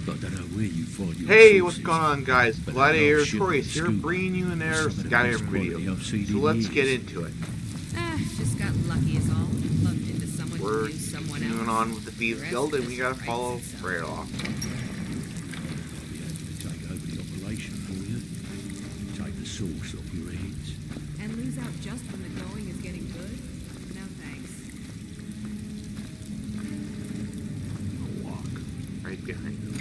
I don't know where you find your Hey, sources, what's going on, guys? but Gladiator that ship Toys and here, scuba bringing you another is some of the best Skyrim quality video. I've seen So in let's get years. into it. Just got lucky is all. Bumped into someone who We're knew someone continuing else. on with the Thieves The rest Guild, and we just gotta writes follow itself. Freylock. I'll be happy to take over the operation for you. Take the sauce off your heads. And lose out just when the going is getting good? No thanks. I'll walk right behind them.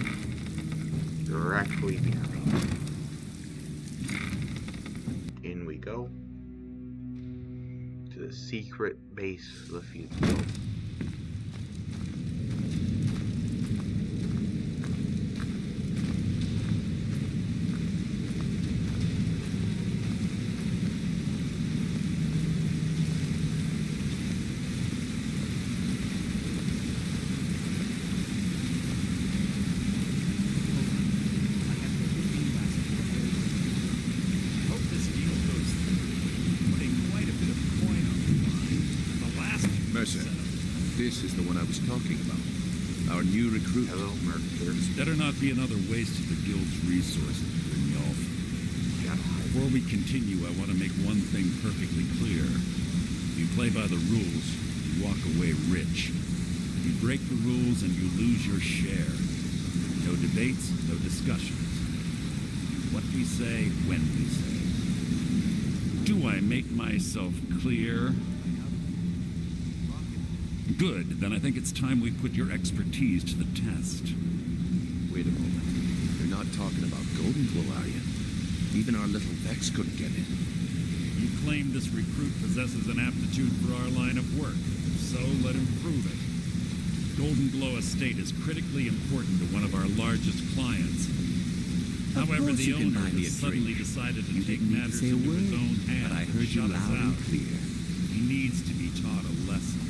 Directly behind them. In we go. To the secret base of the Thieves Guild. Mercer, this is the one I was talking about. Our new recruit. Hello, Mercer. Better not be another waste of the guild's resources, Brynjolf. Before we continue, I want to make one thing perfectly clear. If you play by the rules, you walk away rich. You break the rules and you lose your share. No debates, no discussions. What we say, when we say. Do I make myself clear? Good, then I think it's time we put your expertise to the test. Wait a moment. You're not talking about Golden Glow, are you? Even our little Vex couldn't get in. You claim this recruit possesses an aptitude for our line of work. So let him prove it. Golden Glow Estate is critically important to one of our largest clients. Of However, course the you can owner buy me a has suddenly drink. decided to You take didn't need to matters say a into word, his own hands but I and heard you shut us loud and out. clear. He needs to be taught a lesson.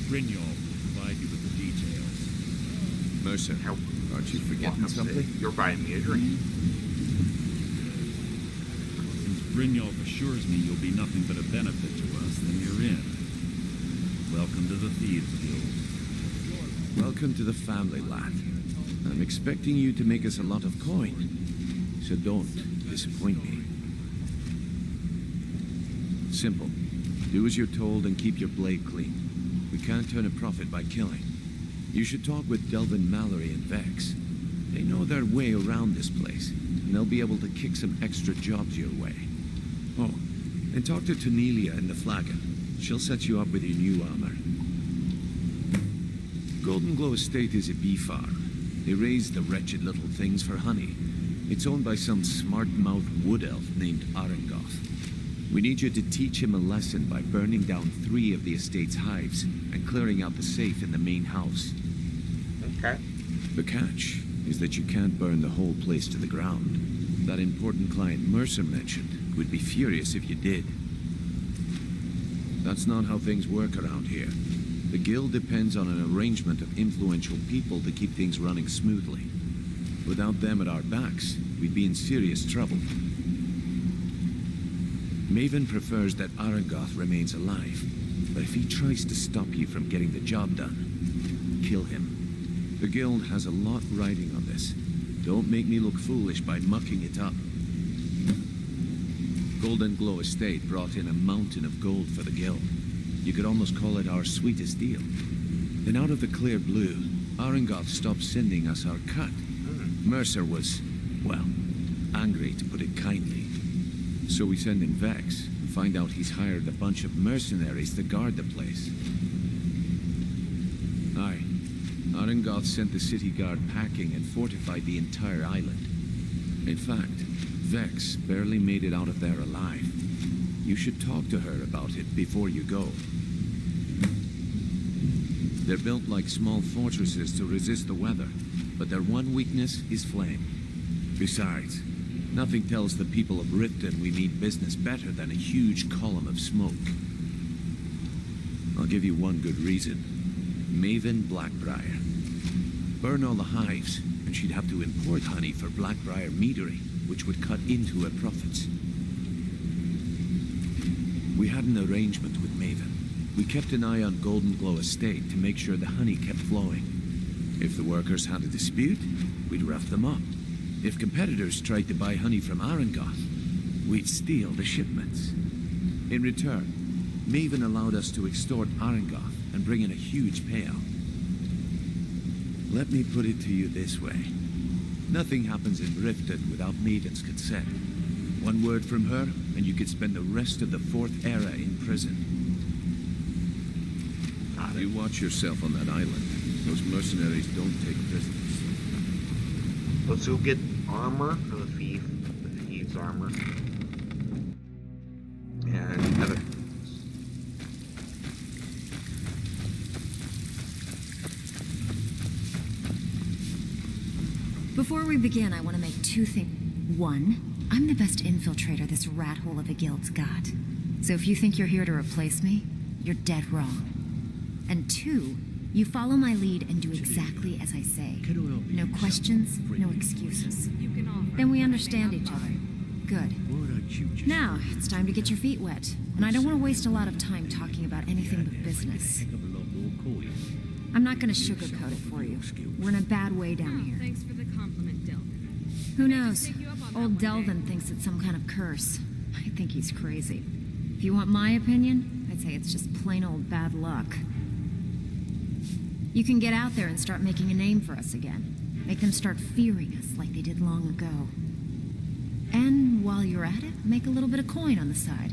Brynjolf will provide you with the details. Mercer, How- aren't you forgetting Well, something? You're buying me a drink. Since Brynjolf assures me you'll be nothing but a benefit to us, then you're in. Welcome to the Thieves Guild. Welcome to the family, lad. I'm expecting you to make us a lot of coin, so don't disappoint me. Simple. Do as you're told and keep your blade clean. We can't turn a profit by killing. You should talk with Delvin Mallory and Vex. They know their way around this place, and they'll be able to kick some extra jobs your way. Oh, and talk to Tanelia in the Flagon. She'll set you up with your new armor. Golden Glow Estate is a bee farm. They raise the wretched little things for honey. It's owned by some smart-mouthed wood elf named Arangoth. We need you to teach him a lesson by burning down 3 of the estate's hives and clearing out the safe in the main house. Okay. The catch is that you can't burn the whole place to the ground. That important client Mercer mentioned would be furious if you did. That's not how things work around here. The guild depends on an arrangement of influential people to keep things running smoothly. Without them at our backs, we'd be in serious trouble. Maven prefers that Arangoth remains alive, but if he tries to stop you from getting the job done, kill him. The guild has a lot riding on this. Don't make me look foolish by mucking it up. Golden Glow Estate brought in a mountain of gold for the guild. You could almost call it our sweetest deal. Then out of the clear blue, Arangoth stopped sending us our cut. Mercer was, well, angry to put it kindly. So we send in Vex and find out he's hired a bunch of mercenaries to guard the place. Aye. Arangoth sent the city guard packing and fortified the entire island. In fact, Vex barely made it out of there alive. You should talk to her about it before you go. They're built like small fortresses to resist the weather, but their one weakness is flame. Besides, nothing tells the people of Riften we mean business better than a huge column of smoke. I'll give you one good reason. Maven Blackbriar. Burn all the hives, and she'd have to import honey for Blackbriar meadery, which would cut into her profits. We had an arrangement with Maven. We kept an eye on Golden Glow Estate to make sure the honey kept flowing. If the workers had a dispute, we'd rough them up. If competitors tried to buy honey from Arangoth, we'd steal the shipments. In return, Maven allowed us to extort Arangoth and bring in a huge payout. Let me put it to you this way. Nothing happens in Riften without Maiden's consent. One word from her, and you could spend the rest of the Fourth Era in prison. You watch yourself on that island. Those mercenaries don't take prisoners. Let's go get armor for the thieves' armor. And other. Before we begin, I want to make two things. One, I'm the best infiltrator this rat hole of a guild's got. So if you think you're here to replace me, you're dead wrong. And two, you follow my lead and do exactly as I say. No questions, no excuses. Then we understand each other. Good. Now, it's time to get your feet wet. And I don't want to waste a lot of time talking about anything but business. I'm not going to sugarcoat it for you. We're in a bad way down here. Thanks for the compliment, Delvin. Who knows? Old Delvin thinks it's some kind of curse. I think he's crazy. If you want my opinion, I'd say it's just plain old bad luck. You can get out there and start making a name for us again. Make them start fearing us like they did long ago. And while you're at it, make a little bit of coin on the side.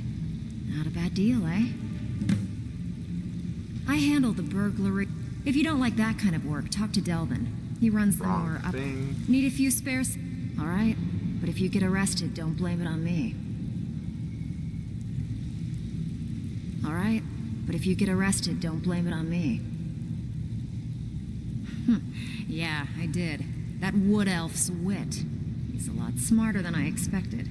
Not a bad deal, eh? I handle the burglary. If you don't like that kind of work, talk to Delvin. He runs the more up. Need a few spares? All right. But if you get arrested, don't blame it on me. All right. But if you get arrested, don't blame it on me. Yeah, I did. That wood elf's wit. He's a lot smarter than I expected.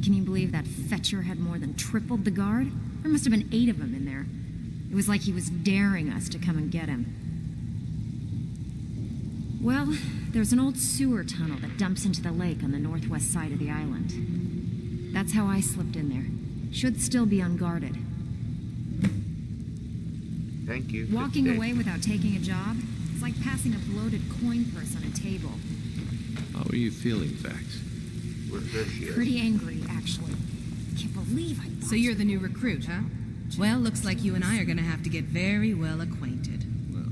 Can you believe that fetcher had more than tripled the guard? There must have been 8 of them in there. It was like he was daring us to come and get him. Well, there's an old sewer tunnel that dumps into the lake on the northwest side of the island. That's how I slipped in there. Should still be unguarded. Thank you. Walking away without taking a job? It's like passing a bloated coin purse on a table. How are you feeling, Vax? There she is. Pretty angry, actually. Can't believe I thought So you're the new recruit, huh? Well, looks like you and I are gonna have to get very well acquainted. Well,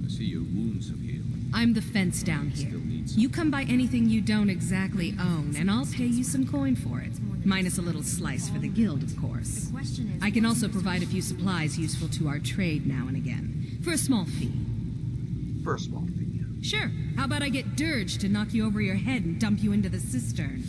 I see your wounds have healed. I'm the fence down here. Still needs You come by anything you don't exactly own, and I'll pay you some coin for it. Minus a little slice for the guild, of course. The question is, I can also provide a few supplies useful to our trade now and again, for a small fee. For a small fee. Sure. How about I get Dirge to knock you over your head and dump you into the cistern?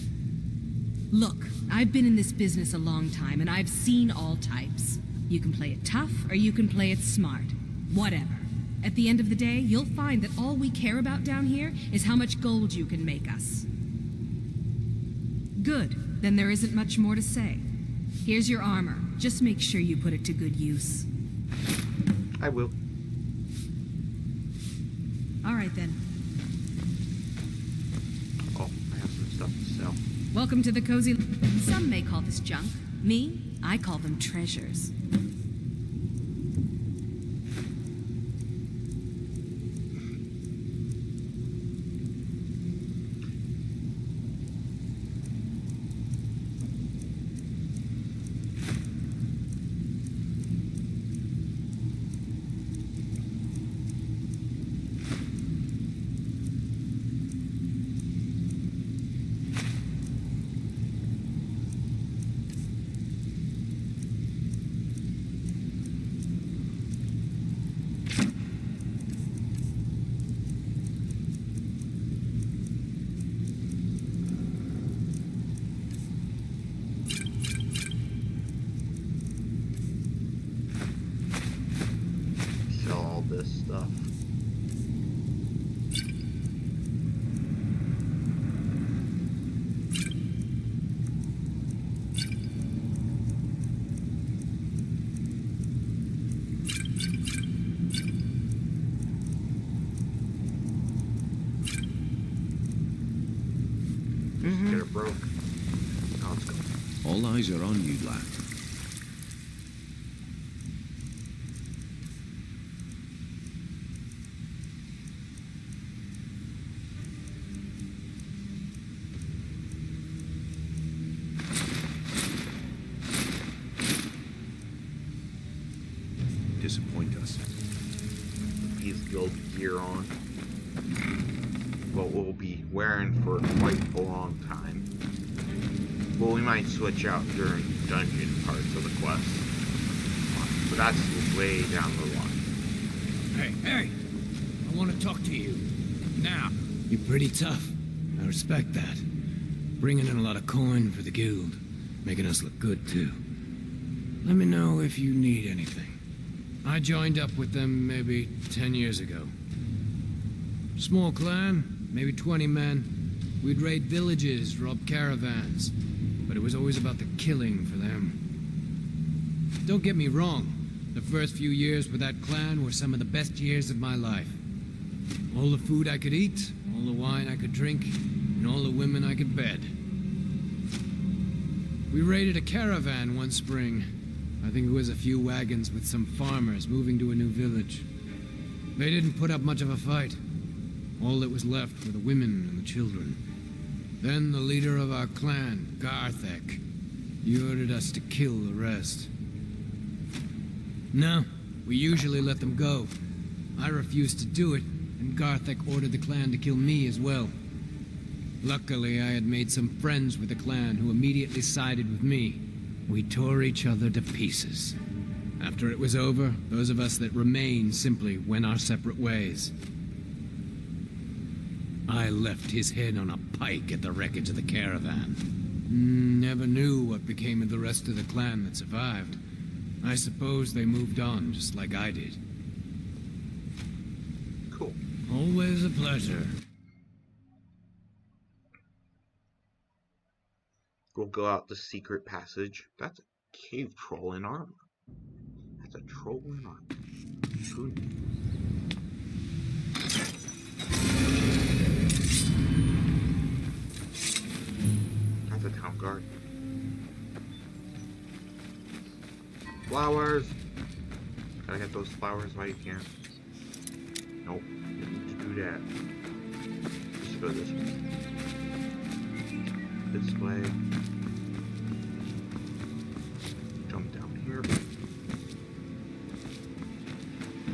Look, I've been in this business a long time, and I've seen all types. You can play it tough, or you can play it smart. Whatever. At the end of the day, you'll find that all we care about down here is how much gold you can make us. Good. Then there isn't much more to say. Here's your armor. Just make sure you put it to good use. I will. All right, then. Oh, I have some stuff to sell. Welcome to the cozy... Some may call this junk. Me, I call them treasures. Sell all this stuff. Get her broke. Now let's go. All eyes are on you, lad. disappoint us. These guild gear on. What we'll be wearing for quite a long time. Well, we might switch out during dungeon parts of the quest. But that's way down the line. Hey! I want to talk to you. Now. You're pretty tough. I respect that. Bringing in a lot of coin for the guild. Making us look good, too. Let me know if you need anything. I joined up with them maybe 10 years ago. Small clan, maybe 20 men. We'd raid villages, rob caravans. But it was always about the killing for them. Don't get me wrong. The first few years with that clan were some of the best years of my life. All the food I could eat, all the wine I could drink, and all the women I could bed. We raided a caravan one spring. I think it was a few wagons with some farmers moving to a new village. They didn't put up much of a fight. All that was left were the women and the children. Then the leader of our clan, Garthek, he ordered us to kill the rest. No, we usually let them go. I refused to do it, and Garthek ordered the clan to kill me as well. Luckily, I had made some friends with the clan who immediately sided with me. We tore each other to pieces. After it was over, those of us that remained simply went our separate ways. I left his head on a pike at the wreckage of the caravan. Never knew what became of the rest of the clan that survived. I suppose they moved on, just like I did. Cool. Always a pleasure. We'll go out the secret passage. That's a cave troll in armor. That's a troll in armor. Who knew? That's a town guard. Flowers! Gotta get those flowers while you can. Nope, didn't need to do that. Just go this way. This way. Jump down here.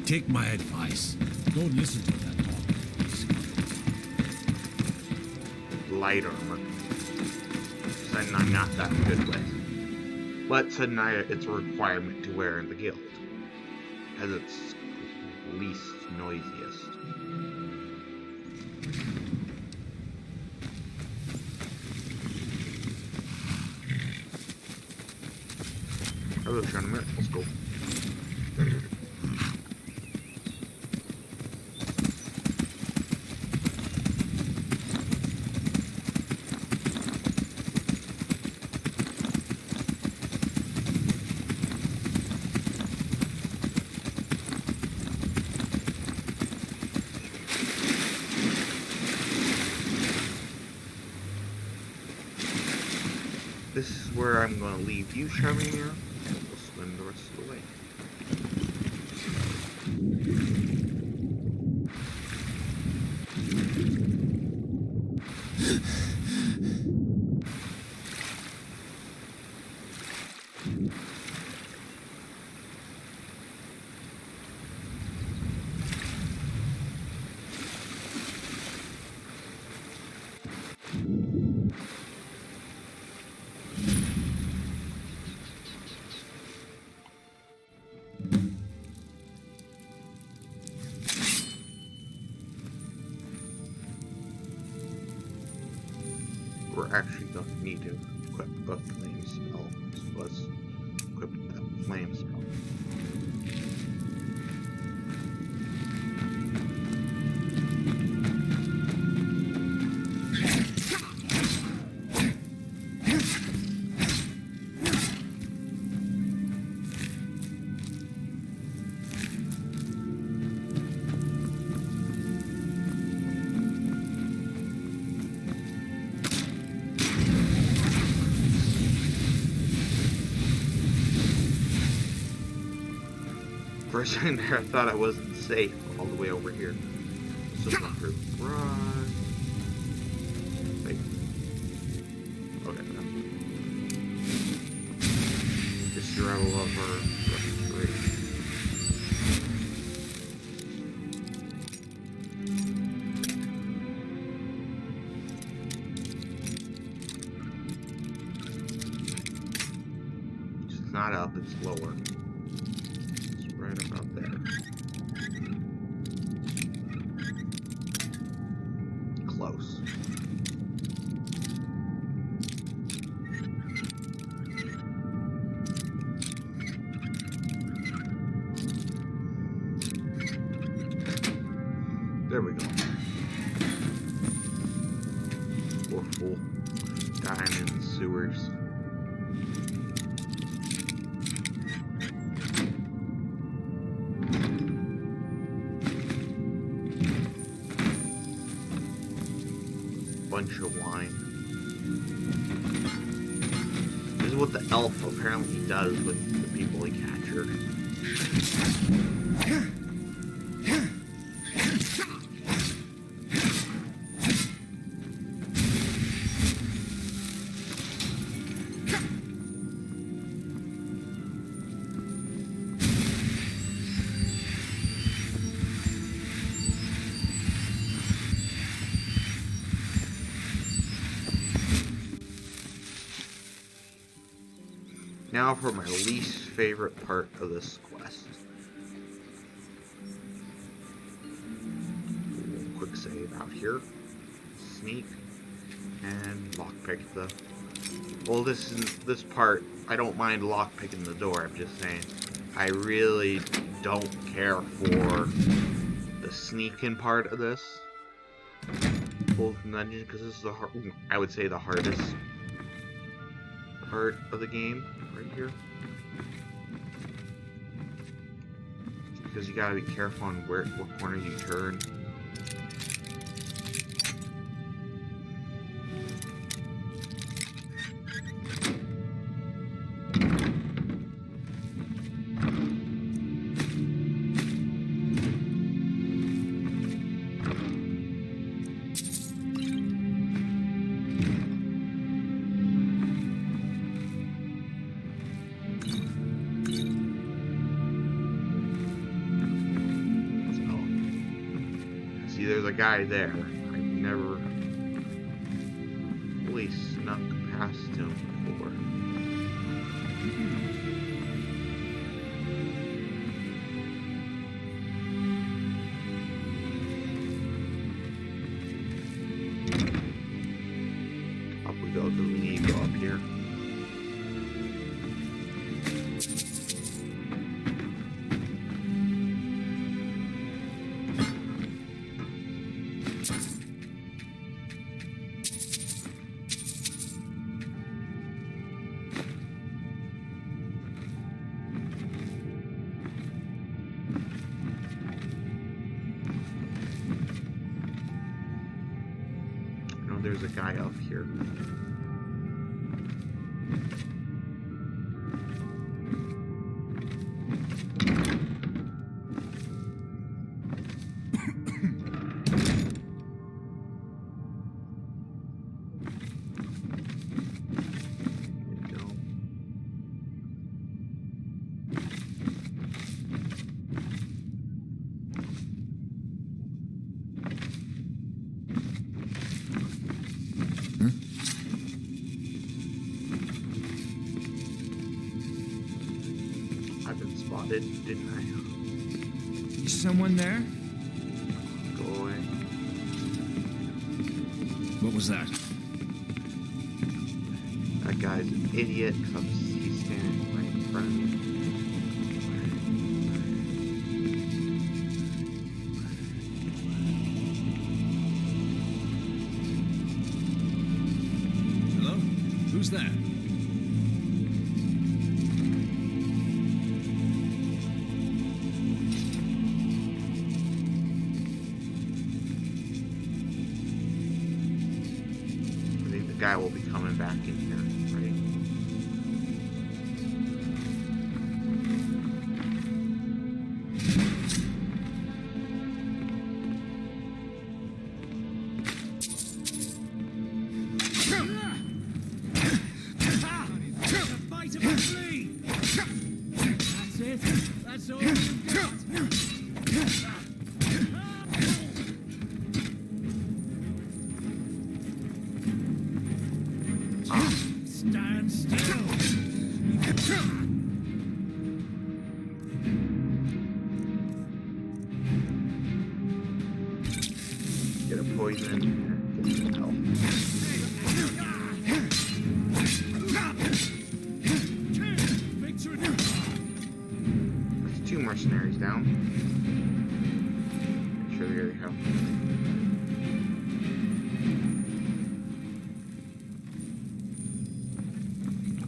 Take my advice. Don't listen to that talk. Light armor. Sudden I'm not that good with. But sudden it's a requirement to wear in the guild. As it's least noisiest. Hello, tournament. Let's go. This is where I'm going to leave you, Sharmir, and we'll swim the rest of the way. We're actually going to need to equip a flame spell. So let's equip that flame spell. For a second there, I thought I wasn't safe all the way over here. So through. Run. Wait. Okay. No. Just your level over. 3. not up, it's lower. It's right about there. Close. There we go. We're full. Dying in the sewers. Bunch of wine. This is what the elf apparently does with the people he captured. Now for my least favorite part of this quest. Quick save out here. Sneak and lockpick the. Well, this part, I don't mind lockpicking the door. I'm just saying, I really don't care for the sneaking part of this whole dungeon, because this is the I would say the hardest part of the game. Right here, because you gotta be careful on what corner you turn. There's a guy there. I've never fully snuck past him before. Up we go, because we need to go up here. There's a guy up here. Didn't I? Someone there? Go away. What was that? That guy's an idiot because he's standing right in front of me. Hello? Who's that? Guy will be coming back in here, right? That's it. That's all you've got. Stand still. poison. Get some health. There's 2 mercenaries down. Make sure they go.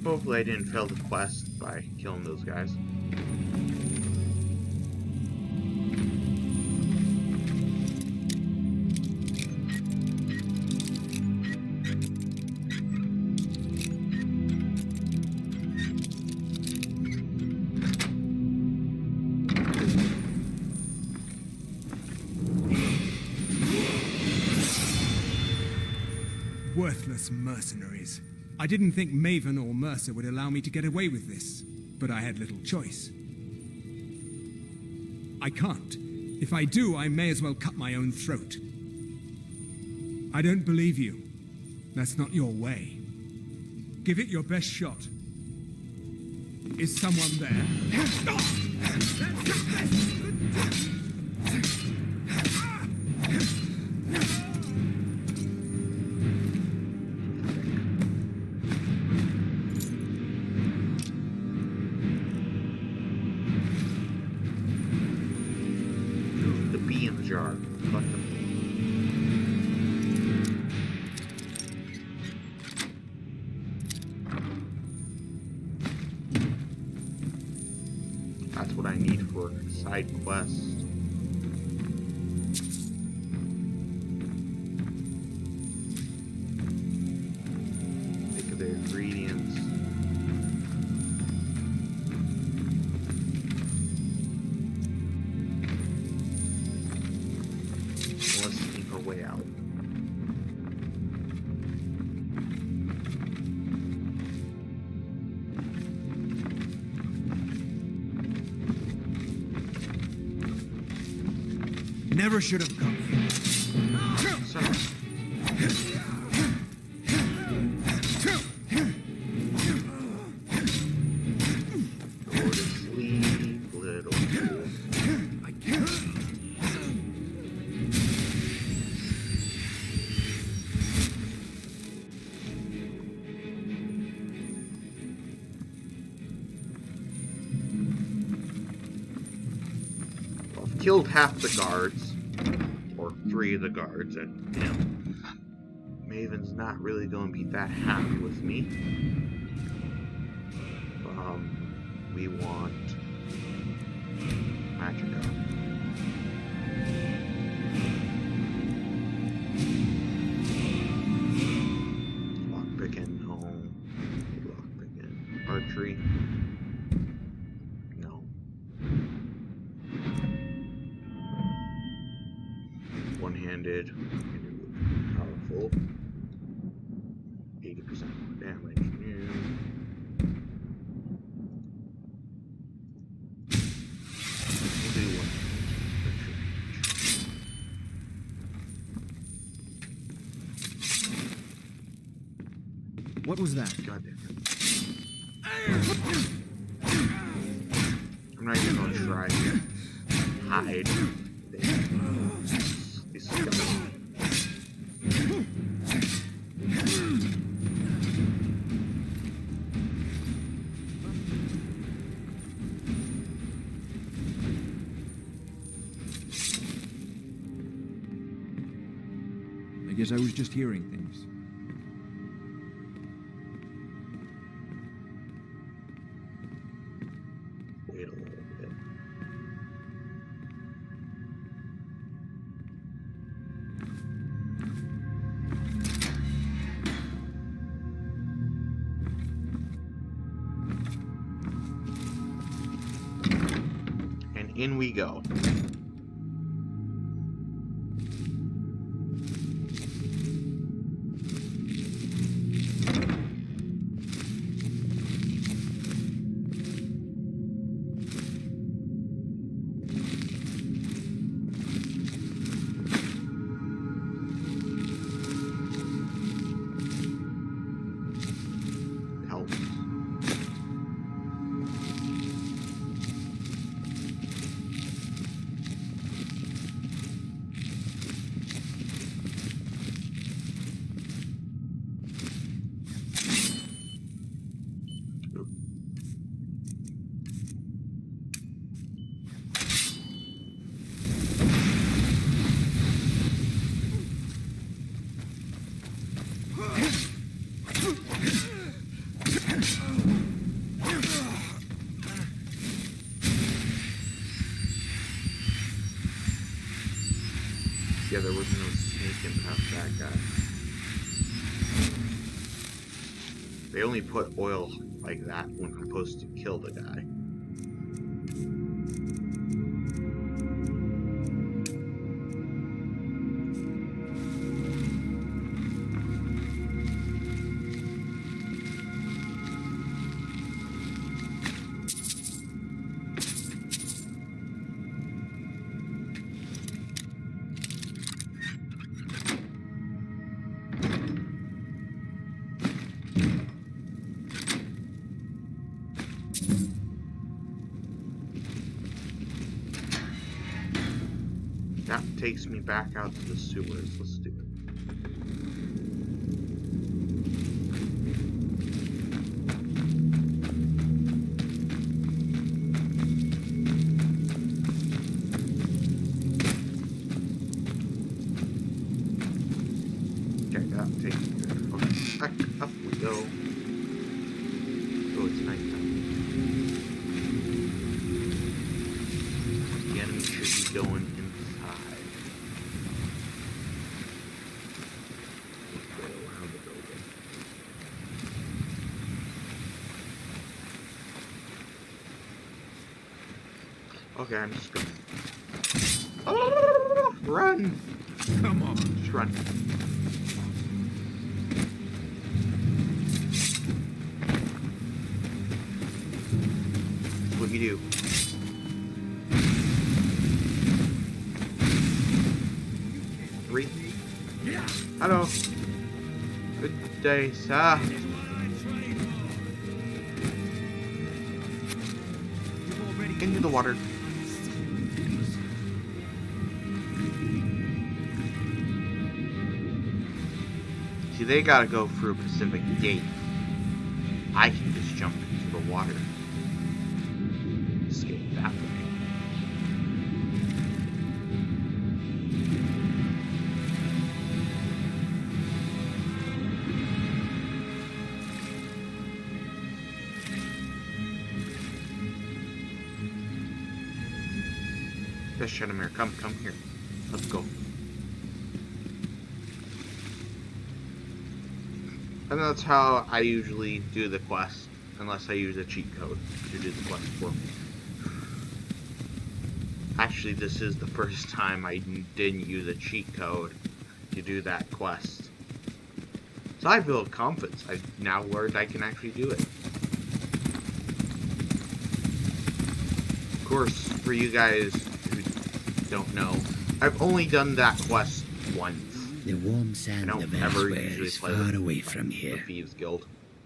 Hopefully I didn't fail the quest by killing those guys. Worthless mercenaries. I didn't think Maven or Mercer would allow me to get away with this, but I had little choice. I can't. If I do, I may as well cut my own throat. I don't believe you. That's not your way. Give it your best shot. Is someone there? The bee in the jar. Collect them. That's what I need for a side quest. Think of the ingredients. Let's sneak our way out. Never should have come. Sorry. Go to sleep, little fool. I can't. Well, I've killed half the guards, or 3 of the guards, and you know, Maven's not really going to be that happy with me. We want Magica. Lockpicking, home. Lockpicking. Archery. No. One-handed. Powerful. 80% more damage. Yeah. We'll do one. What was that? God damn it. I'm not even gonna try to hide. These guys. I guess I was just hearing things. Wait a little bit. And in we go. Help. there was no sneaking past that guy. They only put oil like that when I'm supposed to kill the guy. That takes me back out to the sewers. Let's do it. Okay, that takes me there. Okay, back up we go. Oh, it's nighttime. The enemy should be going inside. Go around the building. Okay, I'm just gonna... Oh, run! Come on. Just run. That's what you do. Three. Hello. Good day, sir. Into the water. See, they gotta go through a Pacific gate. I can just jump into the water. Escape that way. Yes, Shadowmere, come here. Let's go. And that's how I usually do the quest, unless I use a cheat code to do the quest for me. Actually, this is the first time I didn't use a cheat code to do that quest. So I feel confidence. I've now learned I can actually do it. Of course, for you guys who don't know, I've only done that quest once. The warm sand of elsewhere is far away from here. The Thieves Guild.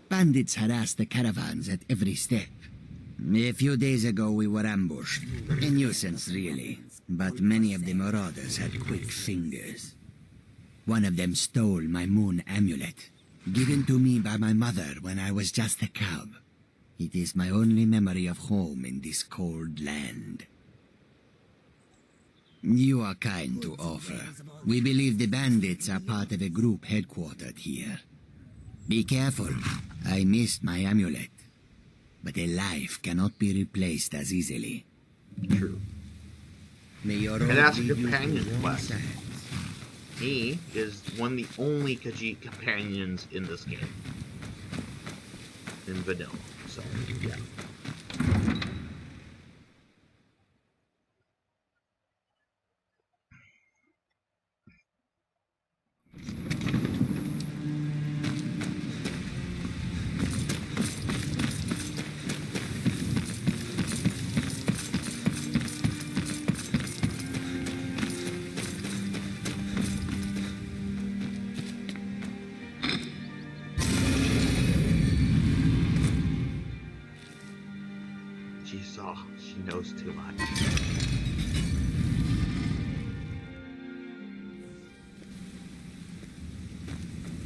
Bandits harass the caravans at every step. A few days ago we were ambushed. A nuisance, really. But many of the marauders had quick fingers. One of them stole my moon amulet, given to me by my mother when I was just a cub. It is my only memory of home in this cold land. You are kind to offer. We believe the bandits are part of a group headquartered here. Be careful. I missed my amulet. But a life cannot be replaced as easily. True. May your And that's a road lead you companion to warm quest. sands. He is one of the only Khajiit companions in this game. In vanilla. So, yeah. She knows too much.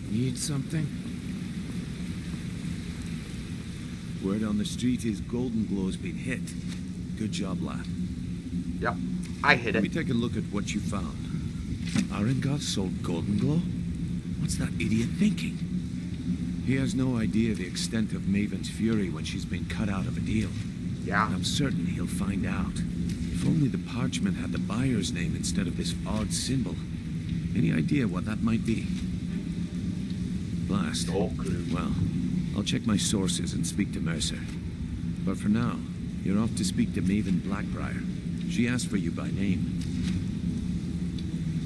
Need something? Word on the street is Golden Glow's been hit. Good job, lad. Yep, I hit Let me it. take a look at what you found. Arengar sold Golden Glow? What's that idiot thinking? He has no idea the extent of Maven's fury when she's been cut out of a deal. Yeah. And I'm certain he'll find out. If only the parchment had the buyer's name instead of this odd symbol. Any idea what that might be? Blast. No clue. Well, I'll check my sources and speak to Mercer. But for now, you're off to speak to Maven Blackbriar. She asked for you by name.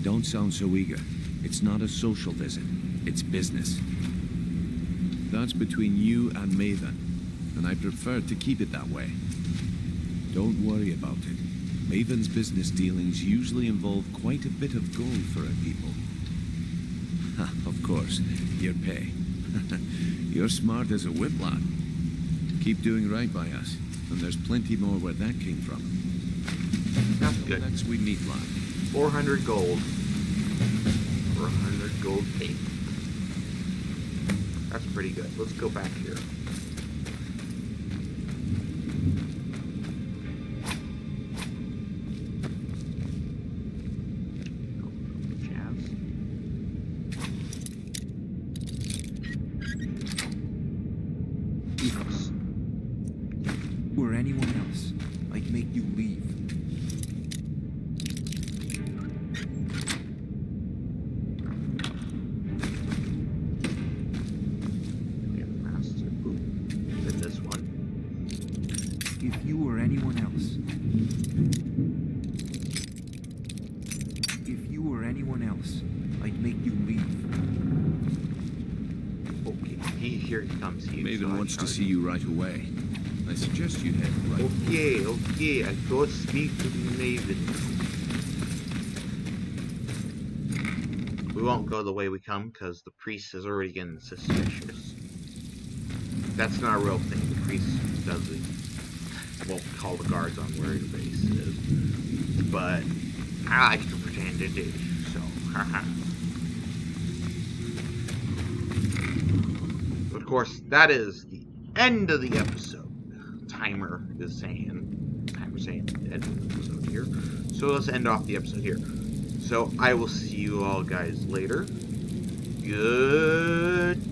Don't sound so eager. It's not a social visit. It's business. That's between you and Maven, and I prefer to keep it that way. Don't worry about it. Maven's business dealings usually involve quite a bit of gold for her people. Ha, of course, your pay. You're smart as a whip, lad. Keep doing right by us, and there's plenty more where that came from. That's good. Next we meet, lad. 400 gold. 400 gold pay. That's pretty good. Let's go back here. Or anyone else, I'd make you leave. We have master. Ooh, then this one. If you or anyone else. If you or anyone else, I'd make you leave. Okay, here he comes. Maven wants to see you right away. I suggest you head right. Okay, I go speak to the Maven. We won't go the way we come because the priest is already getting suspicious. That's not a real thing. The priest doesn't. Won't call the guards on where your base is. But I like to pretend it is. So, haha. Of course, that is the end of the episode. Timer's saying the end of the episode here. So let's end off the episode here. So I will see you all guys later. Goodbye.